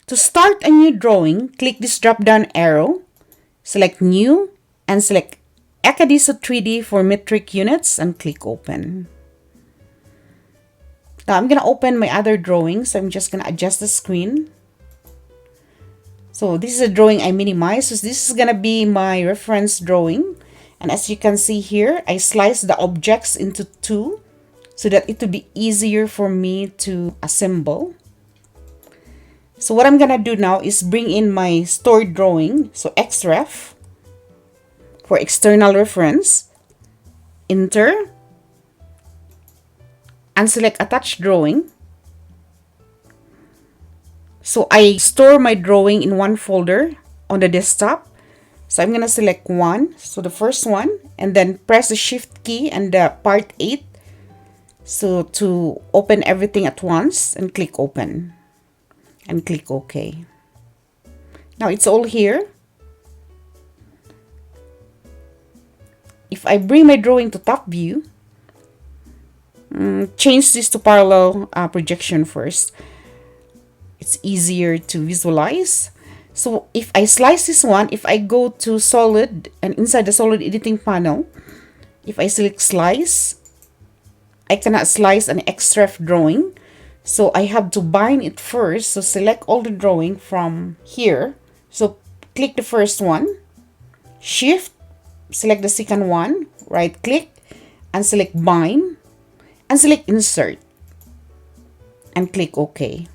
To start a new drawing, click this drop-down arrow, select New, and select Acadiso 3D for metric units and click Open. Now I'm going to open my other drawings. I'm just going to adjust the screen. So this is a drawing I minimized. So this is going to be my reference drawing. And as you can see here, I sliced the objects into two so that it will be easier for me to assemble. So what I'm going to do now is bring in my stored drawing. So XREF for external reference. Enter. And select Attach Drawing. So I store my drawing in one folder on the desktop. So I'm going to select one. So the first one. And then press the Shift key and the Part 8. So to open everything at once. And click Open. And click OK. Now it's all here. If I bring my drawing to top view, change this to parallel projection first. It's easier to visualize. So if I slice this one, if I go to solid and inside the solid editing panel, if I select slice, I cannot slice an XREF drawing. So I have to bind it first. So select all the drawing from here. So click the first one, Shift, select the second one, right click and select bind. And select Insert and click OK.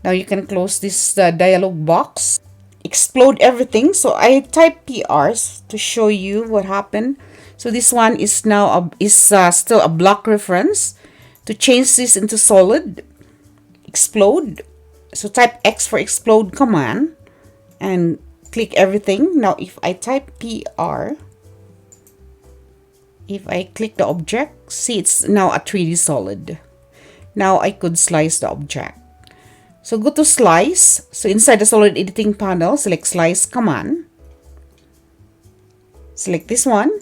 Now you can close this dialog box. Explode everything. So I type PRs to show you what happened. So this one is now still a block reference. To change this into solid, explode. So type X for explode command and click everything. Now if I type PR, if I click the object, see it's now a 3D solid. Now I could slice the object. So go to slice. So inside the solid editing panel, select slice command. Select this one.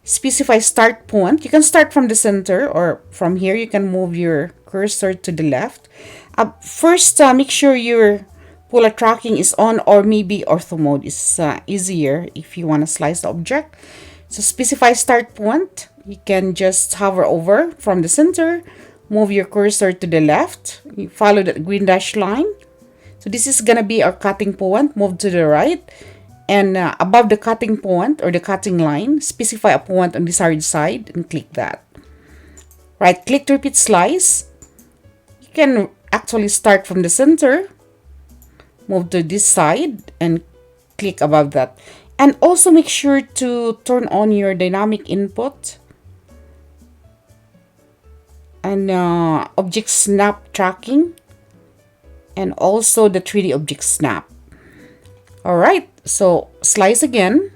Specify start point. You can start from the center or from here. You can move your cursor to the left. First, make sure your polar tracking is on, or maybe ortho mode is easier if you want to slice the object. So specify start point. You can just hover over from the center, move your cursor to the left. You follow that green dashed line. So this is going to be our cutting point. Move to the right. And above the cutting point or the cutting line, specify a point on the desired side and click that. Right click to repeat slice. You can actually start from the center, move to this side and click above that. And also make sure to turn on your dynamic input and object snap tracking and also the 3D object snap. Alright, so slice again.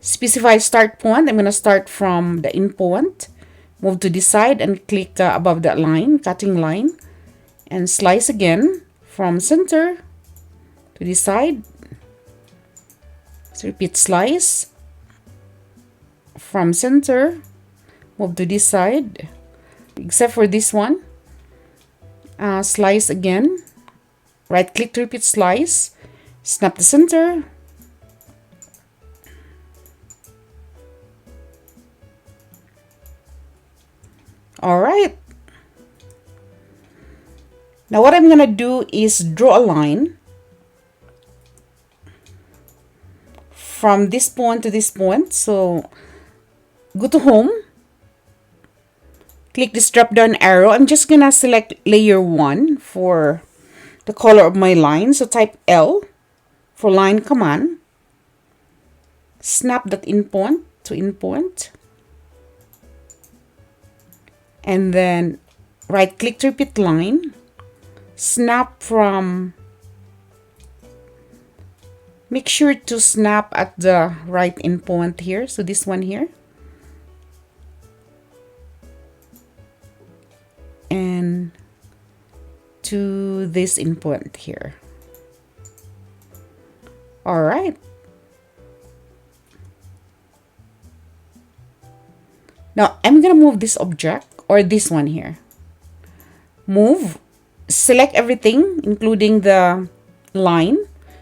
Specify start point. I'm going to start from the end point. Move to this side and click above that line, cutting line. And slice again from center to this side. So repeat slice from center, move to this side, except for this one. Slice again, right click to repeat slice, snap the center, all right. Now what I'm gonna do is draw a line from this point to this point. So go to home, click this drop down arrow. I'm just gonna select layer 1 for the color of my line. So type L for line command. Snap that endpoint to endpoint. And then right click to repeat line. Snap from, make sure to snap at the right endpoint here. So this one here. And to this endpoint here. All right. Now I'm going to move this object or this one here. Move select everything, including the line.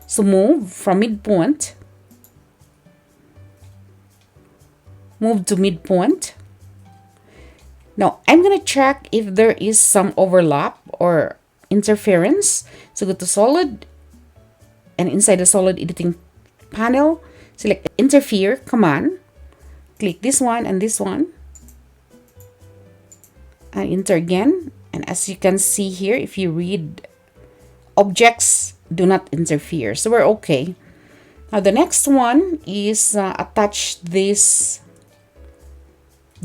So move from midpoint. Move to midpoint. Now, I'm going to check if there is some overlap or interference. So go to solid, and inside the solid editing panel, select interfere command. Click this one and this one. And enter again. And as you can see here, if you read, objects do not interfere. So we're okay. Now the next one is attach this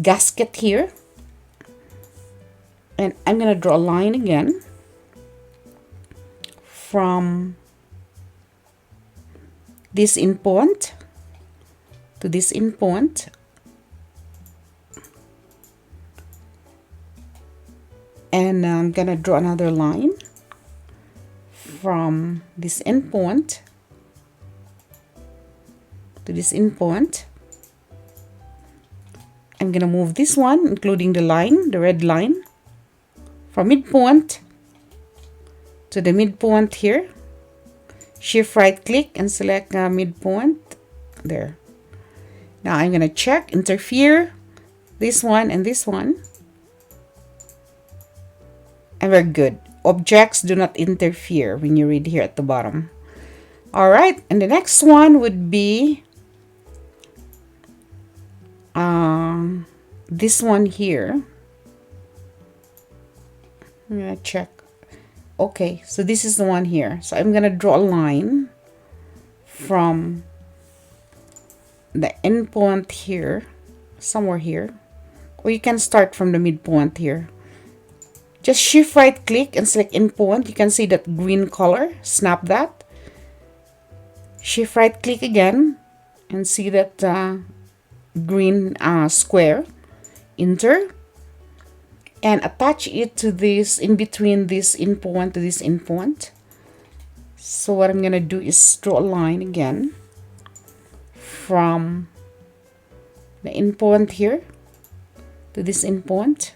gasket here. And I'm going to draw a line again from this endpoint to this endpoint. And I'm going to draw another line from this endpoint to this endpoint. I'm going to move this one, including the line, the red line, from midpoint to the midpoint here. Shift right click and select midpoint there. Now I'm going to check interfere this one and this one. And we're good. Objects do not interfere when you read here at the bottom. All right, and the next one would be this one here. I'm gonna check. Okay, so this is the one here. So I'm gonna draw a line from the endpoint here, somewhere here, or you can start from the midpoint here. Just shift right click and select endpoint. You can see that green color. Snap that. Shift right click again and see that green square. Enter. And attach it to this, in between this endpoint to this endpoint. So what I'm going to do is draw a line again from the endpoint here to this endpoint.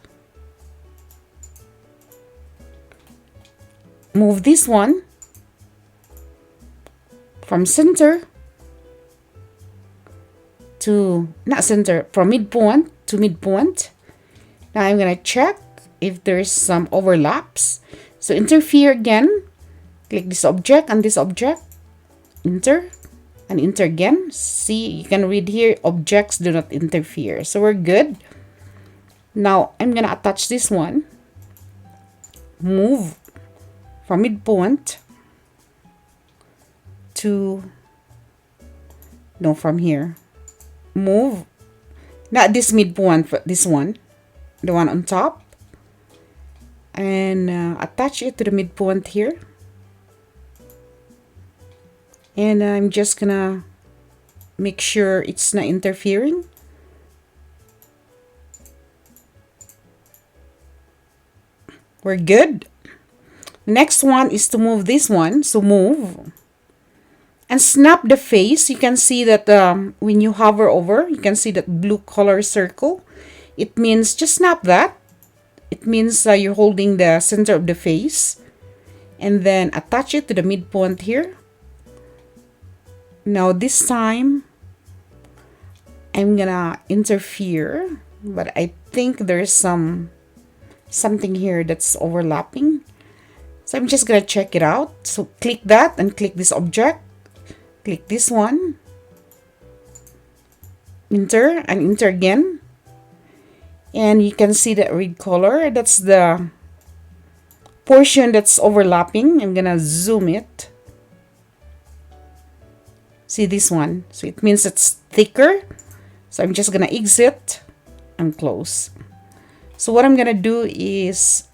Move this one from center to, not center, from midpoint to midpoint. Now I'm going to check if there's some overlaps. So interfere again. Click this object and this object. Enter. And enter again. See, you can read here, objects do not interfere. So we're good. Now I'm going to attach this one. Move from midpoint to, no, from here. Move, not this midpoint, but this one. The one on top, and attach it to the midpoint here. And I'm just gonna make sure it's not interfering. We're good. The next one is to move this one. So move and snap the face. You can see that when you hover over, you can see that blue color circle. It means just snap that. It means you're holding the center of the face. And then attach it to the midpoint here. Now this time, I'm gonna interfere. But I think there's something here that's overlapping. So I'm just gonna check it out. So click that and click this object. Click this one. Enter and enter again. And you can see that red color. That's the portion that's overlapping. I'm gonna zoom it. See this one? So it means it's thicker. So I'm just gonna exit and close. So what I'm gonna do is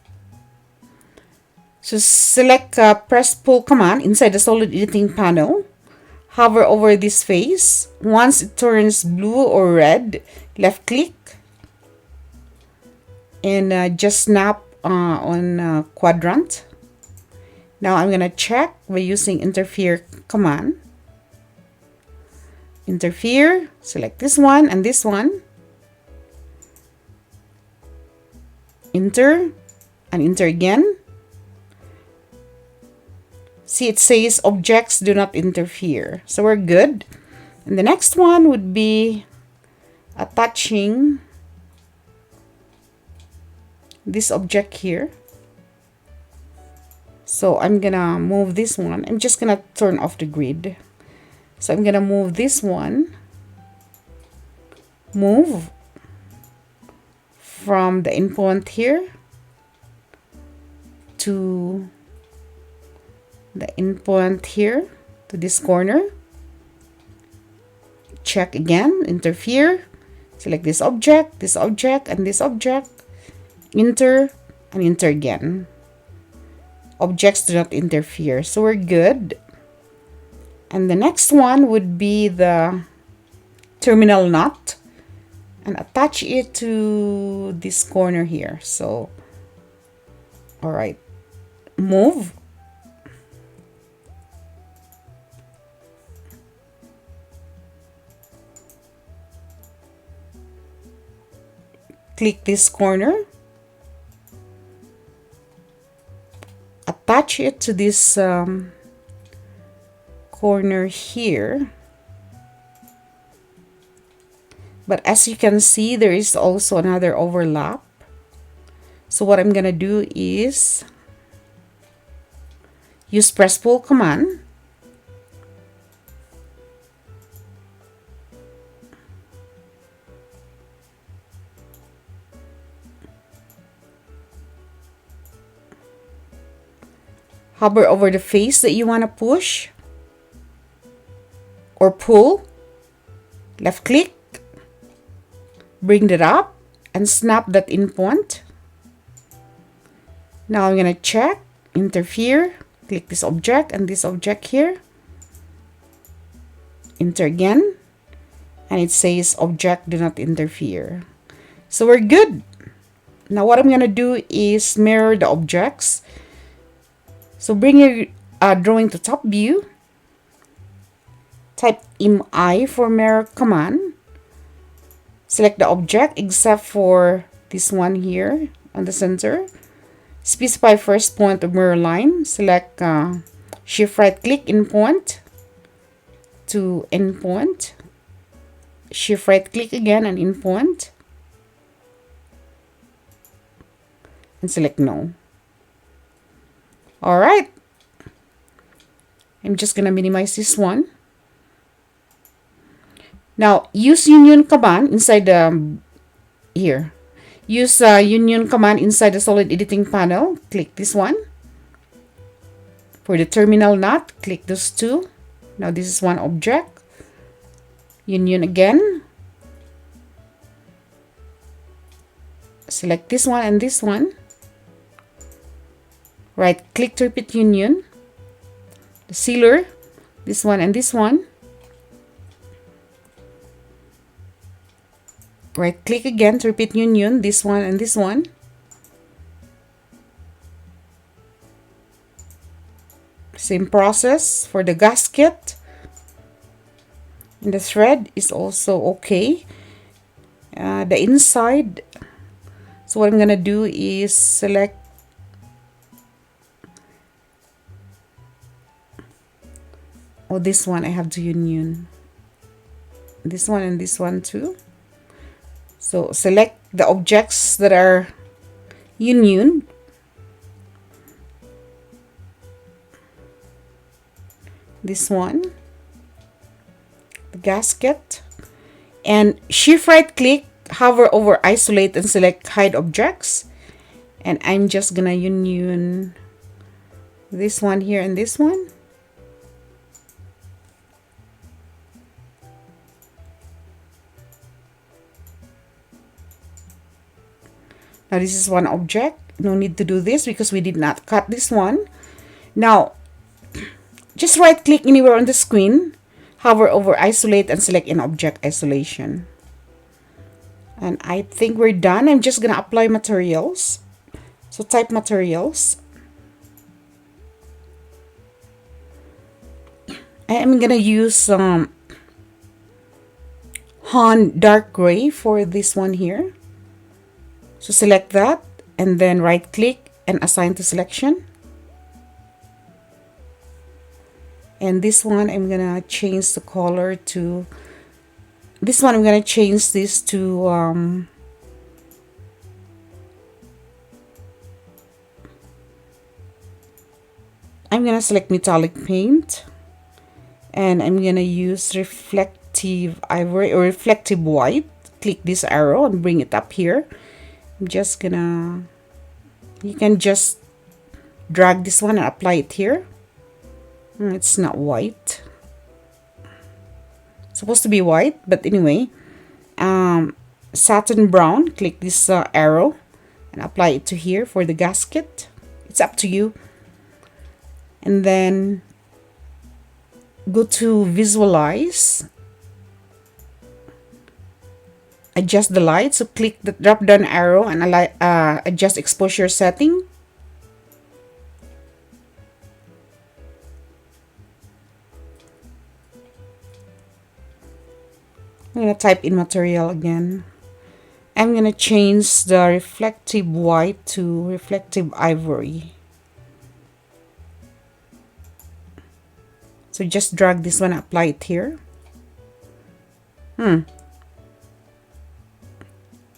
just select press pull command inside the solid editing panel. Hover over this face. Once it turns blue or red, left click. And just snap on quadrant. Now I'm gonna check by using interfere command. Interfere, select this one and this one. Enter and enter again. See, it says objects do not interfere. So we're good. And the next one would be attaching this object here. So I'm gonna move this one. I'm just gonna turn off the grid. So I'm gonna move this one. Move from the endpoint here to the endpoint here to this corner. Check again, interfere. Select this object, and this object. Enter and enter again. Objects do not interfere. So we're good. And the next one would be the terminal nut and attach it to this corner here. So, all right, move. Click this corner. Attach it to this corner here. But as you can see, there is also another overlap. So what I'm gonna do is use press pull command. Hover over the face that you want to push or pull. Left click. Bring that up and snap that endpoint. Now I'm going to check, interfere, click this object and this object here. Enter again. And it says object do not interfere. So we're good. Now what I'm going to do is mirror the objects. So bring your drawing to top view. Type MI for mirror command. Select the object except for this one here on the center. Specify first point of mirror line. Select shift right click endpoint to endpoint. Shift right click again and endpoint. And select no. All right. I'm just gonna minimize this one. Now use union command inside the here. Use union command inside the solid editing panel. Click this one. For the terminal nut, click those two. Now this is one object. Union again. Select this one and this one. Right click to repeat union. The sealer, this one and this one. Right click again to repeat union, this one and this one. Same process for the gasket. And the thread is also okay. The inside. So what I'm gonna do is select this one. I have to union this one and this one too. So select the objects that are union. This one, the gasket, and shift right click, hover over isolate and select hide objects. And I'm just gonna union this one here and this one. Now this is one object. No need to do this because we did not cut this one. Now, just right click anywhere on the screen, hover over isolate and select an object isolation. And I think we're done. I'm just gonna apply materials. So type materials. I am gonna use Han dark gray for this one here. So select that and then right click and assign to selection. And this one, I'm gonna change the color to, this one I'm gonna change this to I'm gonna select metallic paint, and I'm gonna use reflective ivory or reflective white. Click this arrow and bring it up here. I'm just gonna, you can just drag this one and apply it here. It's not white, it's supposed to be white, but anyway, satin brown. Click this arrow and apply it to here for the gasket. It's up to you. And then go to visualize, adjust the light. So click the drop down arrow and adjust exposure setting. I'm gonna type in material again. I'm gonna change the reflective white to reflective ivory. So just drag this one, apply it here.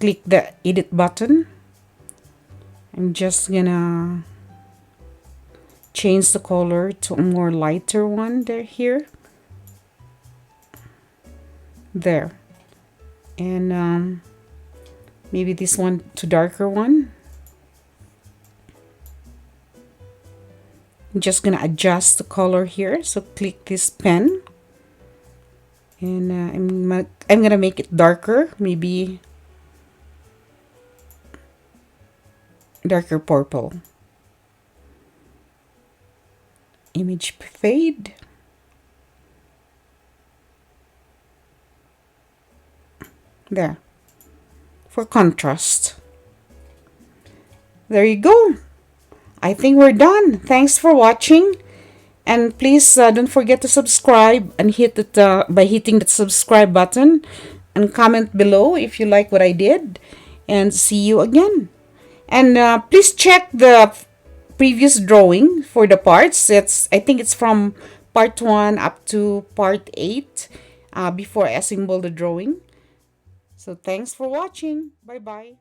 Click the edit button. I'm just gonna change the color to a more lighter one there here. There. And maybe this one to darker one. I'm just gonna adjust the color here. So click this pen, and I'm gonna make it darker, maybe darker purple. Image fade. There. For contrast. There you go. I think we're done. Thanks for watching. And please don't forget to subscribe and hit it by hitting that subscribe button, and comment below if you like what I did. And see you again. And please check the previous drawing for the parts. I think it's from part 1 up to part 8 before I assemble the drawing. So thanks for watching. Bye bye.